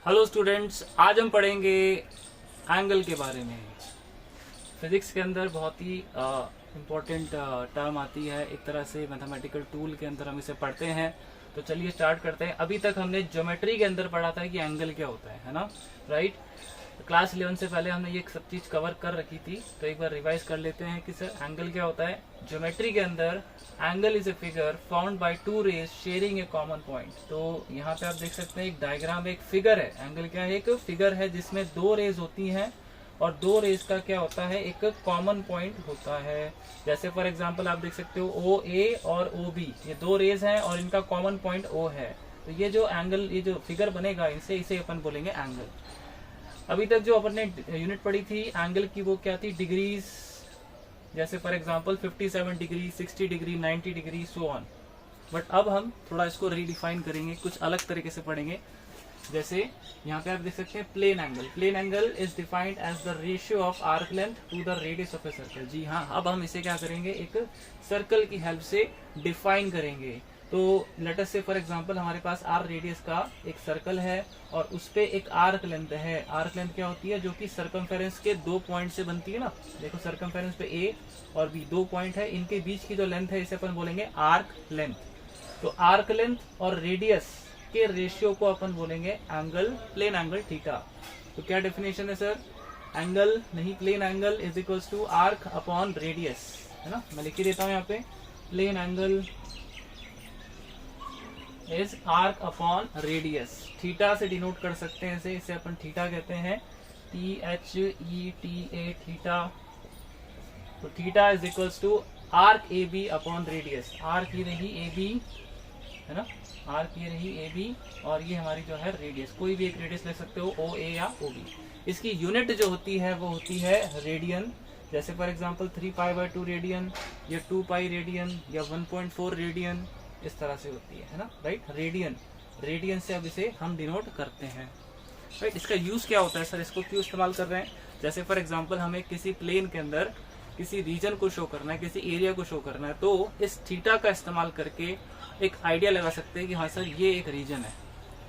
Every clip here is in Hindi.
हेलो स्टूडेंट्स, आज हम पढ़ेंगे एंगल के बारे में। फिजिक्स के अंदर बहुत ही इम्पोर्टेंट टर्म आती है, एक तरह से मैथमेटिकल टूल के अंदर हम इसे पढ़ते हैं। तो चलिए स्टार्ट करते हैं। अभी तक हमने ज्योमेट्री के अंदर पढ़ा था कि एंगल क्या होता है ना, राइट। क्लास 11 से पहले हमने ये सब चीज कवर कर रखी थी, तो एक बार रिवाइज कर लेते हैं कि सर एंगल क्या होता है। ज्योमेट्री के अंदर angle is a figure found by two rays sharing a common point. तो यहाँ पे आप देख सकते हैं एक डायग्राम, एक फिगर है। एंगल क्या है? एक फिगर है जिसमें दो रेज होती हैं और दो रेज का क्या होता है, एक कॉमन पॉइंट होता है। जैसे फॉर एग्जांपल आप देख सकते हो ओ ए और ओ बी, ये दो रेज हैं और इनका कॉमन पॉइंट ओ है। तो ये जो एंगल, ये जो फिगर बनेगा इनसे, इसे अपन बोलेंगे एंगल। अभी तक जो अपन ने यूनिट पढ़ी थी एंगल की, वो क्या थी? डिग्रीज। जैसे for example 57 degree, 60 degree, 90 degree, so on. But अब हम थोड़ा इसको रीडिफाइन करेंगे, कुछ अलग तरीके से पढ़ेंगे। जैसे यहाँ पे आप देख सकते हैं plane angle. Plane angle is defined as the ratio of arc length to the radius of a circle. जी हाँ, अब हम इसे क्या करेंगे, एक सर्कल की हेल्प से डिफाइन करेंगे। तो लेट अस से फॉर एग्जांपल हमारे पास आर रेडियस का एक सर्कल है और उस पे एक आर्क लेंथ है। आर्क लेंथ क्या होती है? जो कि सर्कमफेरेंस के दो पॉइंट से बनती है ना। देखो सर्कमफेरेंस पे ए और बी दो पॉइंट है, इनके बीच की जो लेंथ है इसे अपन बोलेंगे आर्क लेंथ। तो आर्क लेंथ और रेडियस के रेशियो को अपन बोलेंगे एंगल, प्लेन एंगल थीटा। तो क्या डेफिनेशन है सर? एंगल नहीं, plane angle is equals to arc upon radius, है ना। मैं लिख के देता हूँ यहाँ पे, plane angle is arc upon radius. Theta से डिनोट कर सकते हैं इसे अपन थीटा कहते हैं, THETA थीटा। तो theta is equals to arc A B upon radius. Arc ये रही ए बी, है ना, आर्क ये रही ए बी और ये हमारी जो है रेडियस। कोई भी एक रेडियस ले सकते हो, ओ ए या ओ बी। इसकी यूनिट जो होती है वो होती है रेडियन। जैसे फॉर एग्जांपल 3π/2 रेडियन या 2π रेडियन या 1.4 रेडियन, इस तरह से होती है ना, राइट। रेडियन, रेडियन से अब इसे हम डिनोट करते हैं, राइट। इसका यूज क्या होता है सर, इसको क्यों इस्तेमाल कर रहे हैं? जैसे फॉर एग्जांपल हमें किसी प्लेन के अंदर किसी रीजन को शो करना है, किसी एरिया को शो करना है, तो इस थीटा का इस्तेमाल करके एक आइडिया लगा सकते हैं कि हाँ सर ये एक रीजन है,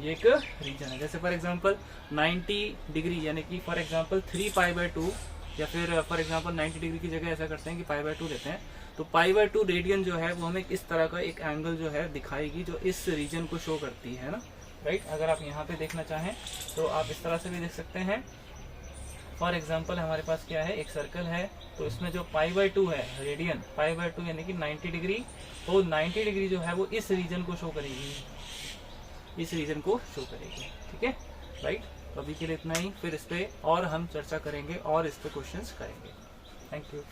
ये एक रीजन है। जैसे फॉर एग्जांपल 90 डिग्री यानी कि फॉर एग्जांपल 3π/2 या फिर फॉर एग्जांपल 90 डिग्री की जगह ऐसा करते हैं कि π/2 लेते हैं। तो π/2 रेडियन जो है वो हमें इस तरह का एक एंगल जो है दिखाएगी, जो इस रीजन को शो करती है ना, राइट। अगर आप यहाँ पे देखना चाहें तो आप इस तरह से भी देख सकते हैं। फॉर एग्जांपल हमारे पास क्या है, एक सर्कल है, तो इसमें जो π/2 है रेडियन, π/2 यानी कि 90 डिग्री, तो 90 डिग्री जो है वो इस रीजन को शो करेगी, इस रीजन को शो करेगी, ठीक है, राइट। तो अभी के लिए इतना ही, फिर इस पे और हम चर्चा करेंगे और इस पे क्वेश्चंस करेंगे। Thank you.